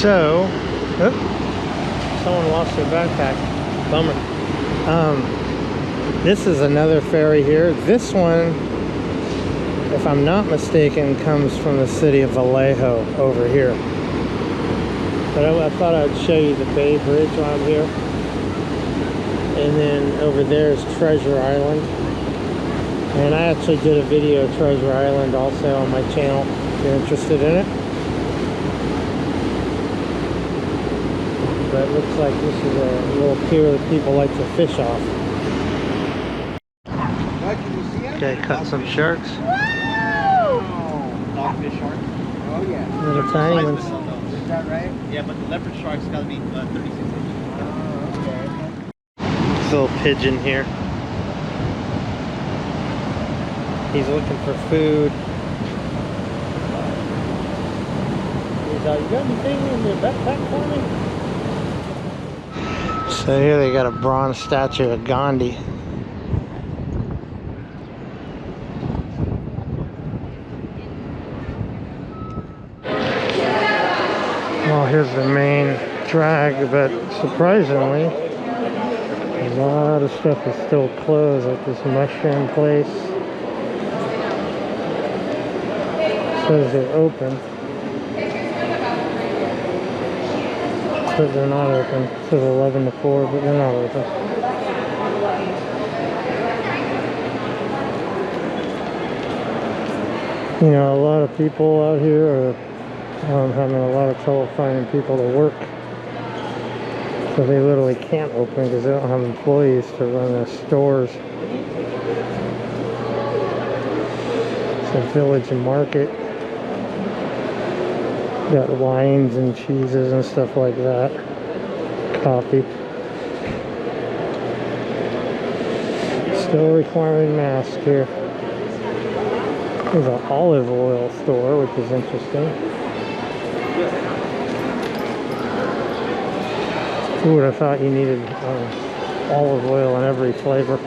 So, oh, someone lost their backpack. Bummer. This is another ferry here. This one, if I'm not mistaken, comes from the city of Vallejo over here. But I thought I would show you the Bay Bridge while I'm here. And then over there is Treasure Island. And I actually did a video of Treasure Island also on my channel if you're interested in it. But it looks like this is a little pier that people like to fish off. Okay, caught some sharks. Dogfish shark. Oh yeah. Little tiny ones. Is that right? Yeah, but the leopard shark's got to be 36 inches. Oh, okay. This little pigeon here. He's looking for food. He's like, you got anything in your backpack for me? So here they got a bronze statue of Gandhi. Well, here's the main drag, but surprisingly, a lot of stuff is still closed, like this mushroom place. Says they're open, but they're not open. It says 11 to 4, but they're not open. You know, a lot of people out here are having a lot of trouble finding people to work. So they literally can't open because they don't have employees to run their stores. It's a village market. Got wines and cheeses and stuff like that. Coffee. Still requiring masks here. There's an olive oil store, which is interesting. Who would have thought you needed olive oil in every flavor?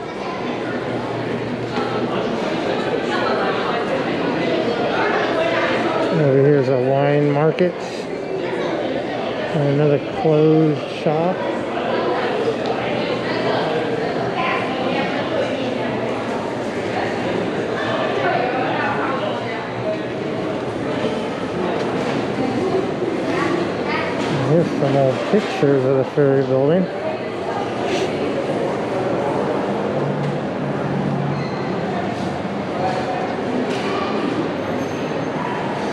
Over here's a wine market. And another closed shop. Here's some old pictures of the ferry building.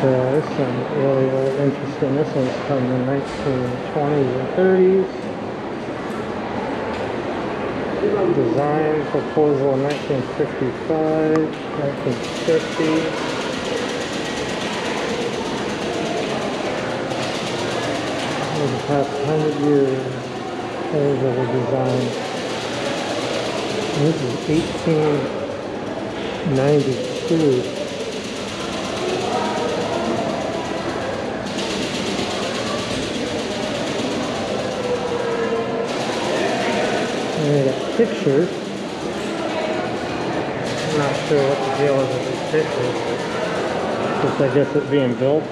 So this one's really, really interesting. This one's from the 1920s and 30s. Design proposal in 1955, 1950. Over the past 100 years, there's a design. And this is 1892. And they got pictures. I'm not sure what the deal is with these pictures. Just I guess it's being built, a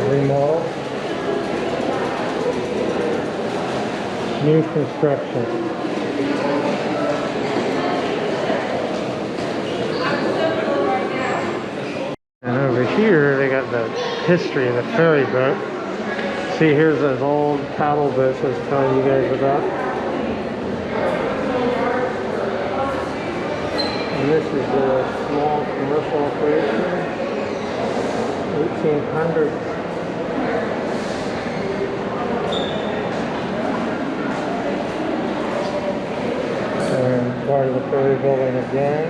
remodel. New construction. And over here they got the history of the ferry boat. See, here's those old paddle boats I was telling you guys about. And this is a small commercial operation. 1800s. Part of the ferry building again.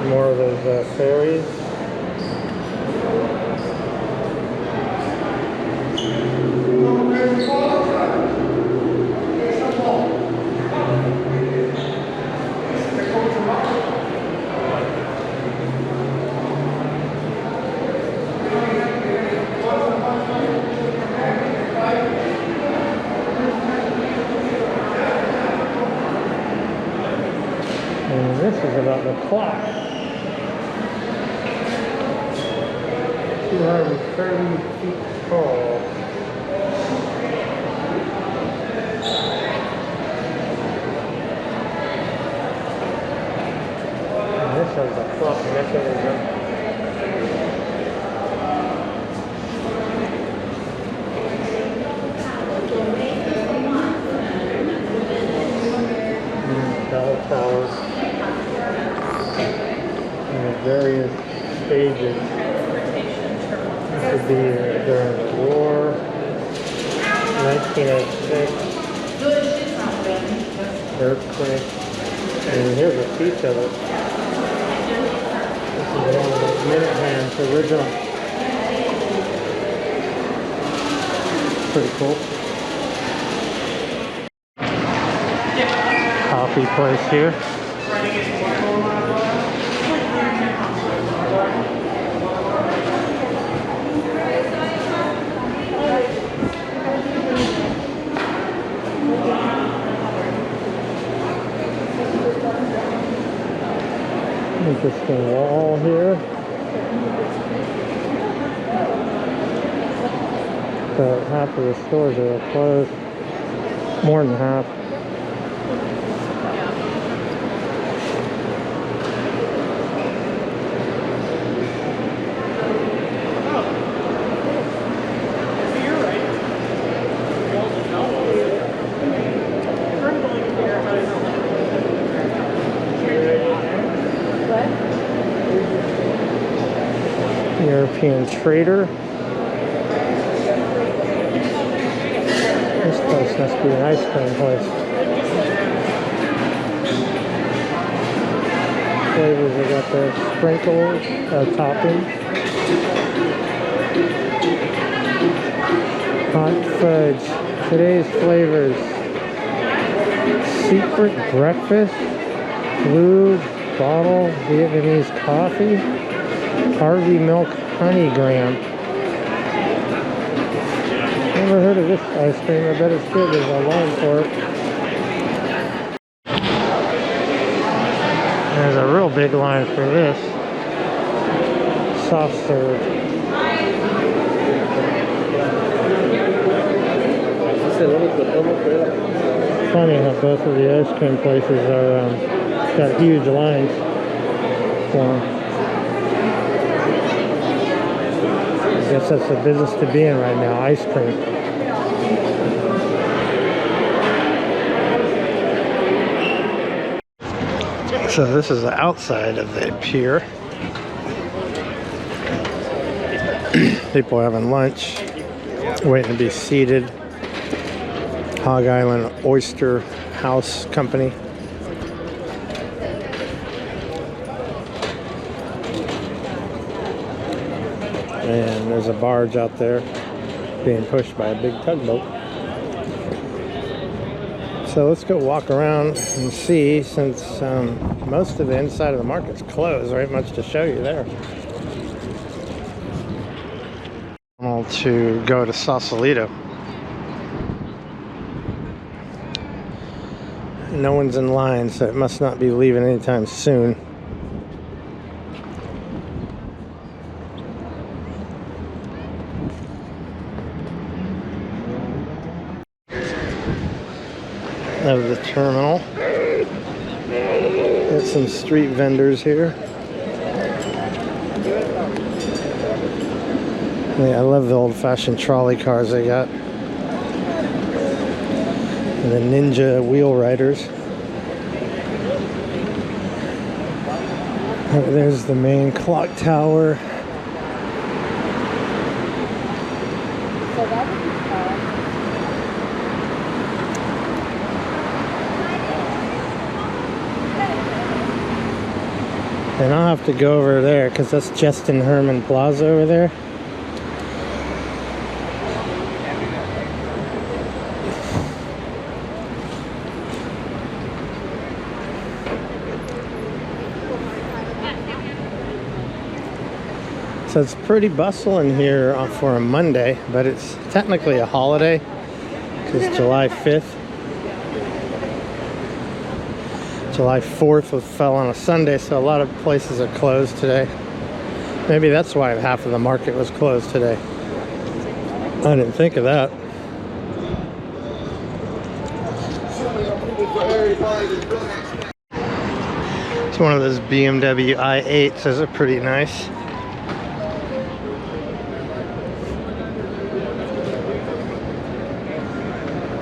More of those ferries. And this is about the clock. 230 feet tall. And this one's a flop mechanism. Bell towers in the various stages. This would be during the war, 1906, earthquake, and here's a piece of it. This is one of the Minuteman's original. Pretty cool. Coffee place here. Interesting wall here. But half of the stores are closed. More than half. European Trader. This place must be an ice cream place. Flavors, they got the sprinkles, topping. Hot fudge. Today's flavors. Secret breakfast. Blue bottle Vietnamese coffee. Harvey Milk Honey Graham. Never heard of this ice cream. I bet it's good. There's a line for it. There's a real big line for this. Soft serve. Funny how both of the ice cream places are got huge lines for them. I guess that's the business to be in right now, ice cream. So this is the outside of the pier. People having lunch, waiting to be seated. Hog Island Oyster House Company. And there's a barge out there being pushed by a big tugboat. So let's go walk around and see, since most of the inside of the market's closed. There ain't much to show you there. To go to Sausalito. No one's in line, so it must not be leaving anytime soon. Of the terminal. Got some street vendors here. Yeah, I love the old-fashioned trolley cars they got. And the Ninja wheel riders. There's the main clock tower. And I'll have to go over there because that's Justin Herman Plaza over there. So it's pretty bustling here for a Monday, but it's technically a holiday because it's July 5th. July 4th fell on a Sunday, so a lot of places are closed today. Maybe that's why half of the market was closed today. I didn't think of that. It's one of those BMW i8s. Those are pretty nice.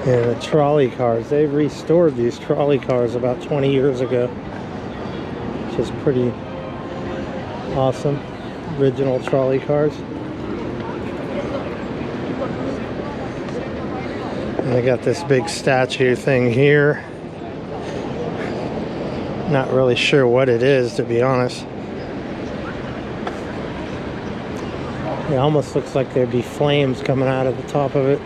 Yeah, the trolley cars. They restored these trolley cars about 20 years ago, which is pretty awesome. Original trolley cars. And they got this big statue thing here. Not really sure what it is, to be honest. It almost looks like there'd be flames coming out of the top of it.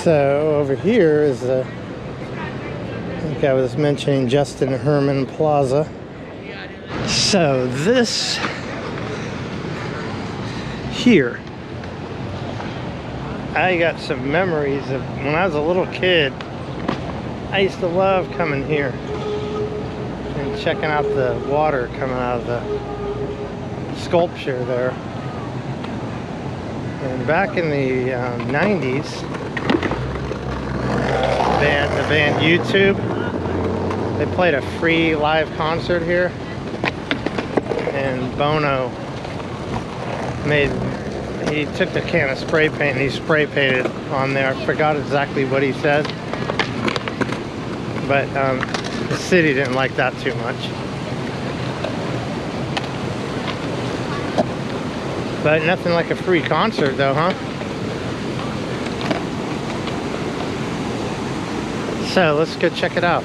So over here is the, I think I was mentioning Justin Herman Plaza. So this here, I got some memories of when I was a little kid. I used to love coming here and checking out the water coming out of the sculpture there. And back in the 90s, the band YouTube, they played a free live concert here, and Bono he took a can of spray paint and he spray painted on there. I forgot exactly what he said, but the city didn't like that too much. But nothing like a free concert though, huh? So let's go check it out.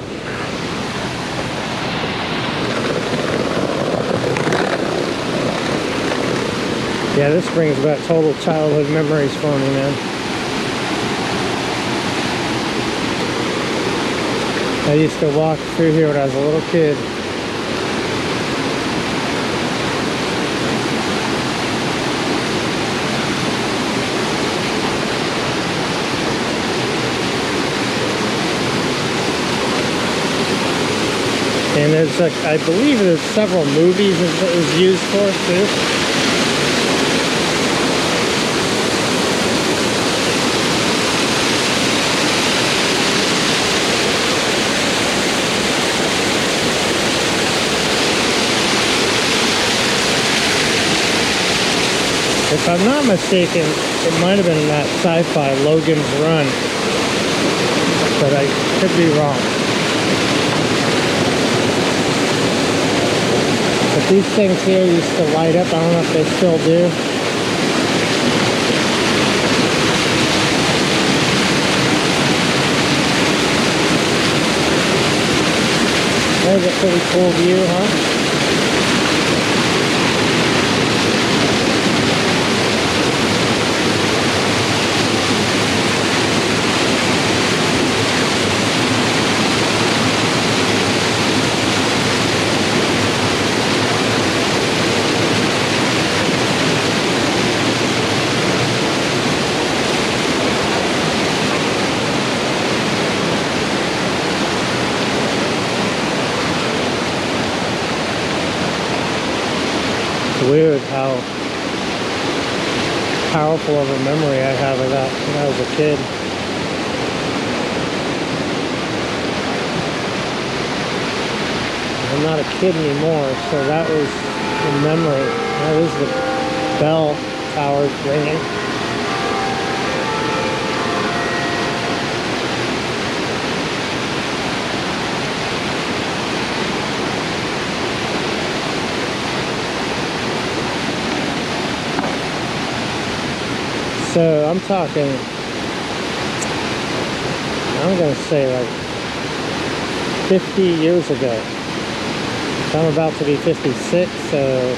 Yeah, this brings back total childhood memories for me, man. I used to walk through here when I was a little kid. And there's like, I believe there's several movies that it was used for too. If I'm not mistaken, it might have been that sci-fi Logan's Run, but I could be wrong. But these things here used to light up. I don't know if they still do. There's a pretty cool view, huh? Weird how powerful of a memory I have of that when I was a kid. I'm not a kid anymore, so that was the memory. That is the bell towers ringing. So I'm talking, I'm going to say like 50 years ago. So I'm about to be 56, so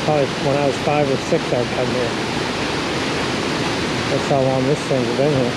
probably when I was 5 or 6 I'd come here. That's how long this thing's been here.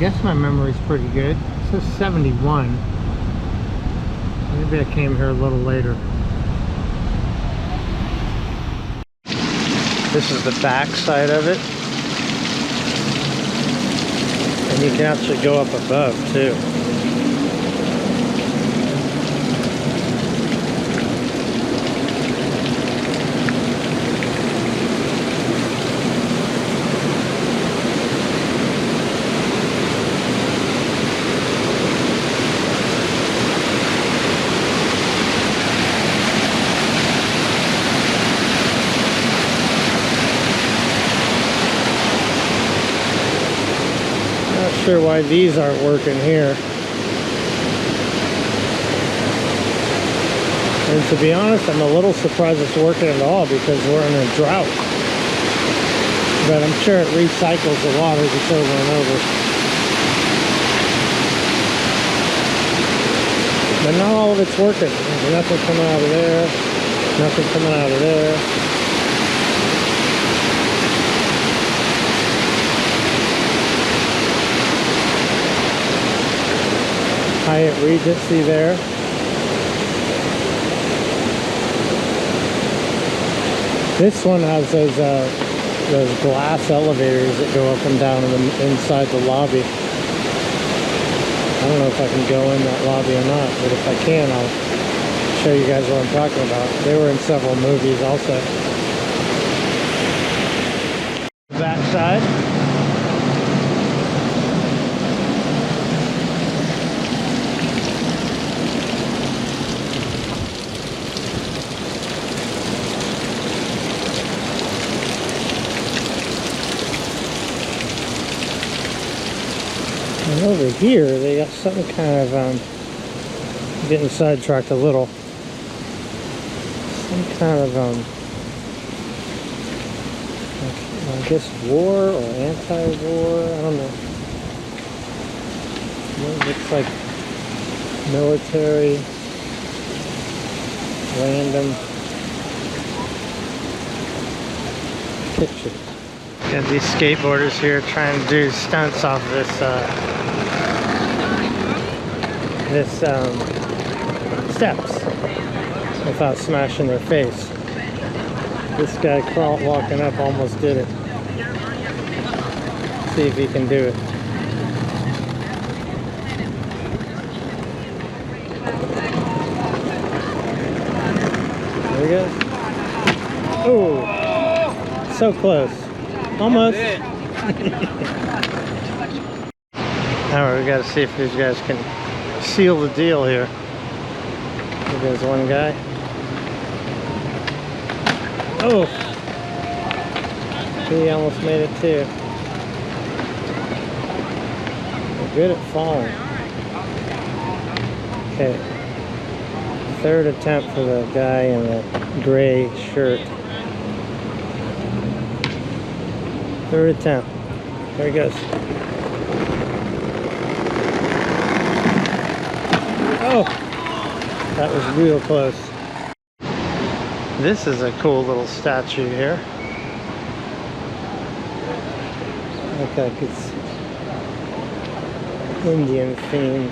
guess my memory's pretty good. It says 71. Maybe I came here a little later. This is the back side of it. And you can actually go up above too. Not sure why these aren't working here. And to be honest, I'm a little surprised it's working at all because we're in a drought. But I'm sure it recycles the water just over and over. But not all of it's working. There's nothing coming out of there. Nothing coming out of there. Hyatt Regency there. This one has those glass elevators that go up and down inside the lobby. I don't know if I can go in that lobby or not, but if I can, I'll show you guys what I'm talking about. They were in several movies also. Back side. And over here, they got something kind of, getting sidetracked a little. Some kind of, I guess war or anti-war, I don't know. It looks like military, random pictures. Got these skateboarders here trying to do stunts off this steps without smashing their face. This guy walking up almost did it. See if he can do it. There he goes. Oh, so close. Almost. Alright, we gotta see if these guys can seal the deal here. There's one guy. Oh! He almost made it too. They're good at falling. Okay. Third attempt for the guy in the gray shirt. Third attempt. There he goes. Oh! That was real close. This is a cool little statue here. Look like it's Indian themed.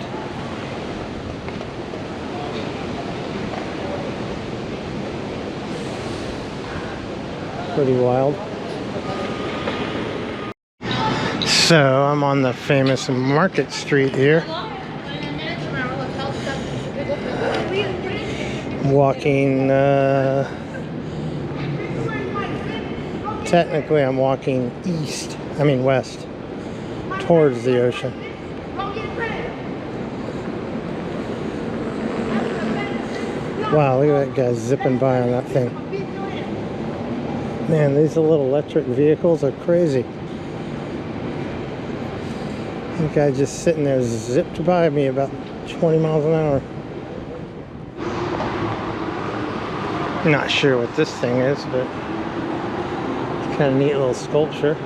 Pretty wild. So I'm on the famous Market Street here. Walking, technically I'm walking west, towards the ocean. Wow, look at that guy zipping by on that thing. Man, these little electric vehicles are crazy. That guy just sitting there zipped by me about 20 miles an hour. Not sure what this thing is, but it's kind of neat little sculpture.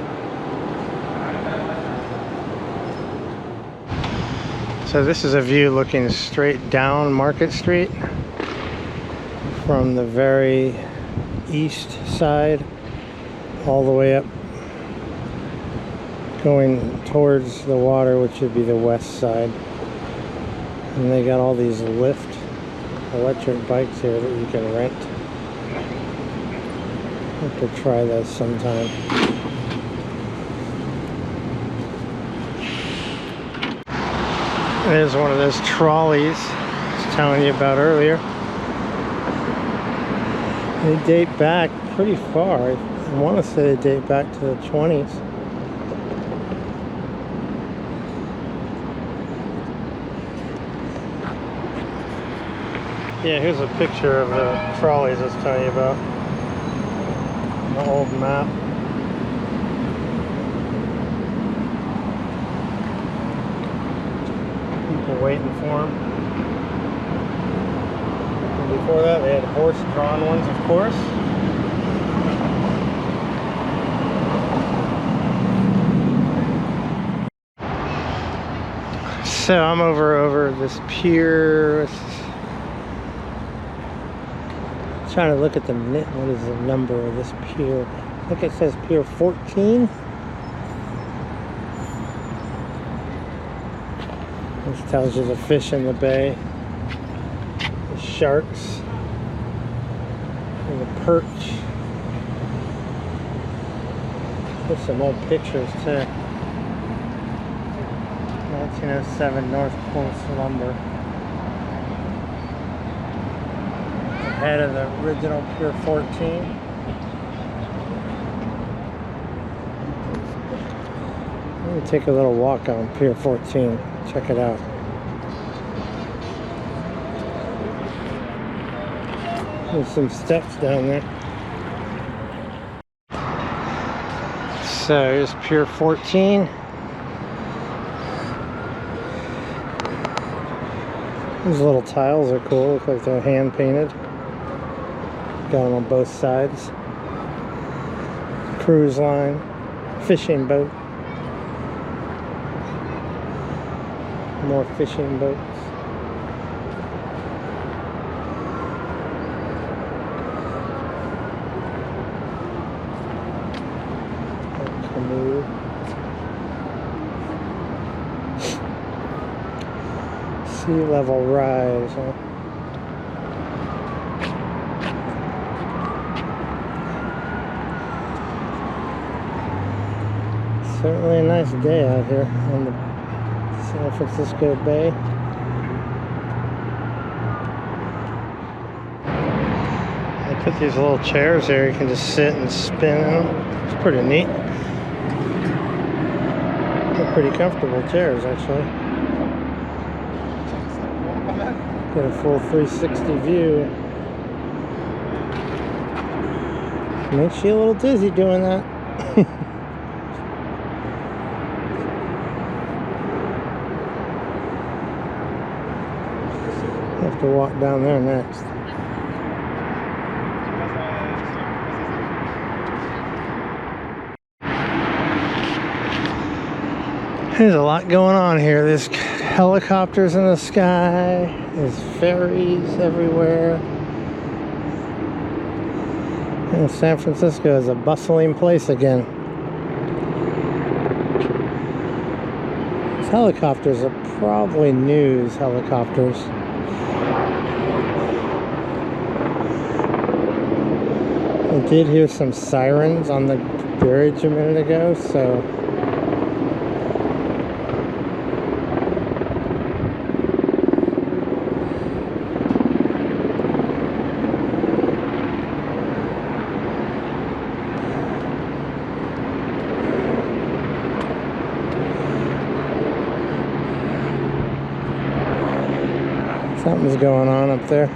So this is a view looking straight down Market Street from the very east side all the way up going towards the water, which would be the west side. And they got all these Lyft electric bikes here that you can rent. Have to try those sometime. There's one of those trolleys I was telling you about earlier. They date back pretty far. I want to say they date back to the 20s. Yeah, here's a picture of the trolleys I was telling you about. The old map. People waiting for them. And before that, they had horse-drawn ones, of course. So I'm over this pier. Trying to look at what is the number of this pier. I think it says Pier 14. This tells you the fish in the bay, the sharks, and the perch. There's some old pictures too. 1907 North Coast Lumber. Ahead of the original Pier 14. Let me take a little walk on Pier 14. Check it out. There's some steps down there. So here's Pier 14. These little tiles are cool. Look like they're hand painted. Got them on both sides. Cruise line, fishing boat. More fishing boats. A canoe. Sea level rise, huh? Certainly a nice day out here on the San Francisco Bay. They put these little chairs here. You can just sit and spin in them. It's pretty neat. They're pretty comfortable chairs, actually. Get a full 360 view. Makes you a little dizzy doing that. Have to walk down there next. There's a lot going on here. There's helicopters in the sky. There's ferries everywhere. And San Francisco is a bustling place again. These helicopters are probably news helicopters. I did hear some sirens on the bridge a minute ago, so something's going on up there.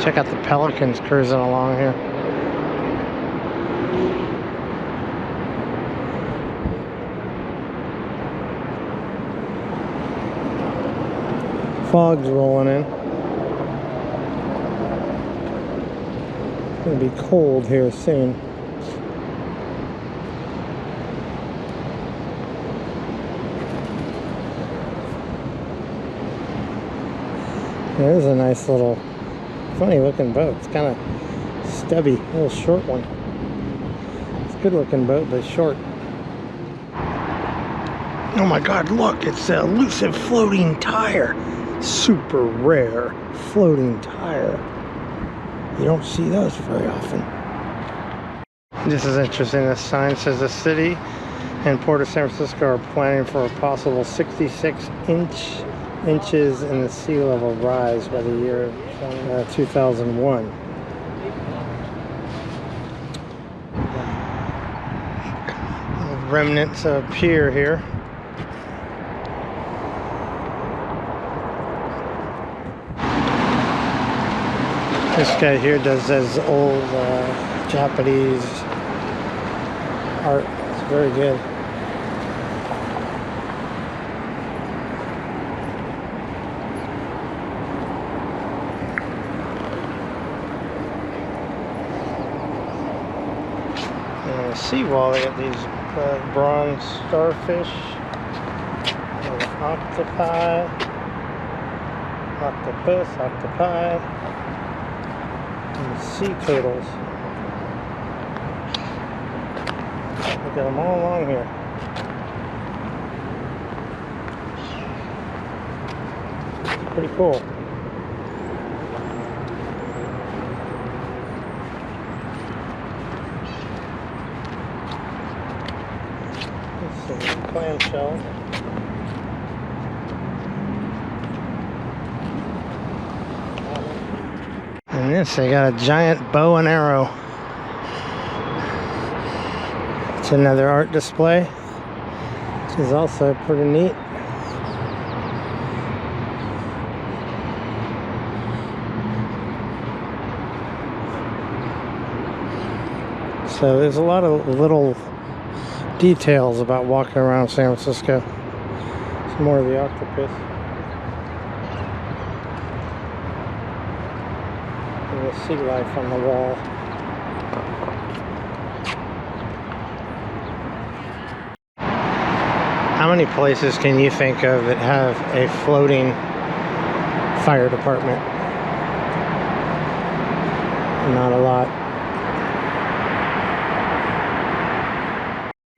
Check out the pelicans cruising along here. Fog's rolling in. It's going to be cold here soon. It is a nice little, funny looking boat. It's kind of stubby, a little short one. It's a good looking boat, but short. Oh my God, look, it's an elusive floating tire. Super rare floating tire. You don't see those very often. This is interesting. This sign says the city and Port of San Francisco are planning for a possible 66 inches in the sea level rise by the year 2001. Remnants of Pier here. This guy here does this old Japanese art. It's very good. And the seawall, they got these bronze starfish, and octopi, octopus, octopi. And sea turtles. Look at them all along here. It's pretty cool. Let's see, clamshell. And this, they got a giant bow and arrow. It's another art display, which is also pretty neat. So there's a lot of little details about walking around San Francisco. Some more of the octopus. The sea life on the wall. How many places can you think of that have a floating fire department? Not a lot.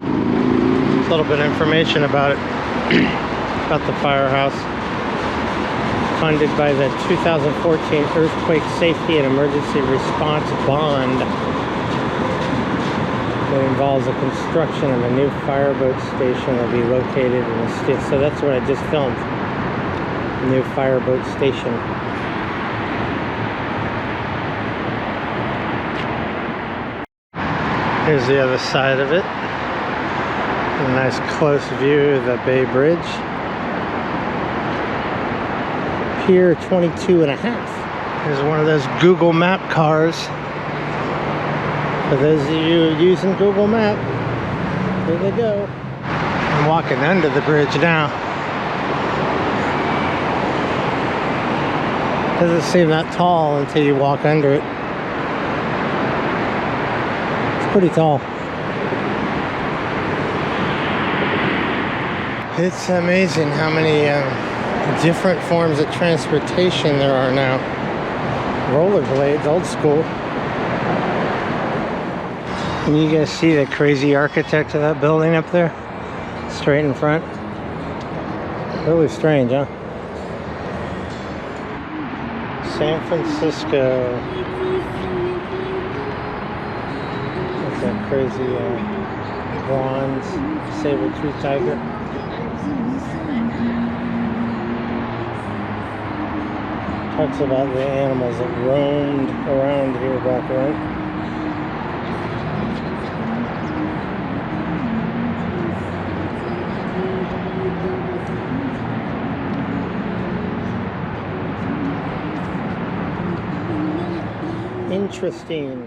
A little bit of information about it, about the firehouse. Funded by the 2014 Earthquake Safety and Emergency Response Bond that involves the construction of a new fireboat station that will be located in the state. So that's what I just filmed. New fireboat station. Here's the other side of it. A nice close view of the Bay Bridge. Pier 22 and a half. Here's one of those Google Map cars. For those of you using Google Map, here they go. I'm walking under the bridge now. Doesn't seem that tall until you walk under it. It's pretty tall. It's amazing how many different forms of transportation there are now. Rollerblades, old school. Can you guys see the crazy architect of that building up there? Straight in front. Really strange, huh? San Francisco. That's that crazy bronze saber-tooth tiger. Talks about the animals that roamed around here back then. Interesting.